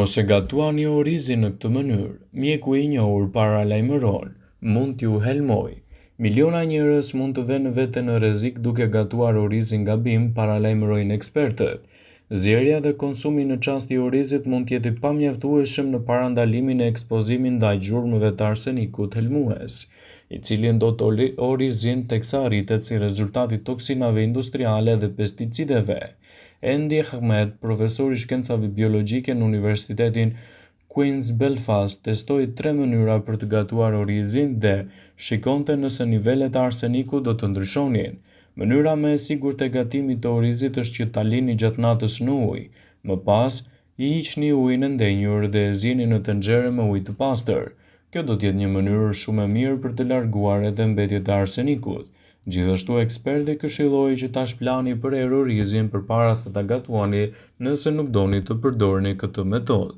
Ose gatuani orizin në këtë mënyrë, mjeku i njohur paralajmëron, mund t'ju helmojë. Miliona njerëz mund të vënë veten në rrezik duke gatuar orizin gabim, paralajmërojnë ekspertët. Zjerrja dhe konsumi në çast i orizit mund të jetë i pamjaftueshëm në parandalimin e ekspozimit ndaj gjurmëve të arsenikut helmues, i cili ndot orizin teksa arritet si rezultat i toksinave industriale dhe pesticideve. Andy Ahmed, profesor i shkencave biologjike në Universitetin Queen's Belfast, testoi 3 mënyra për të gatuar orizin dhe shikonte nëse nivelet e arsenikut do të ndryshonin. Mënyra më e sigurt e gatimit të orizit është që ta lini gjatë natës në ujë. Më pas, i hiqni ujin e ndenjur dhe e zieni në tenxhere me ujë të pastër. Kjo do të jetë një mënyrë shumë e mirë për të larguar edhe mbetjet e arsenikut. Gjithashtu, ekspertët këshillojnë që ta shplani për herë orizin përpara se ta gatuani nëse nuk doni të përdorni këtë metodë.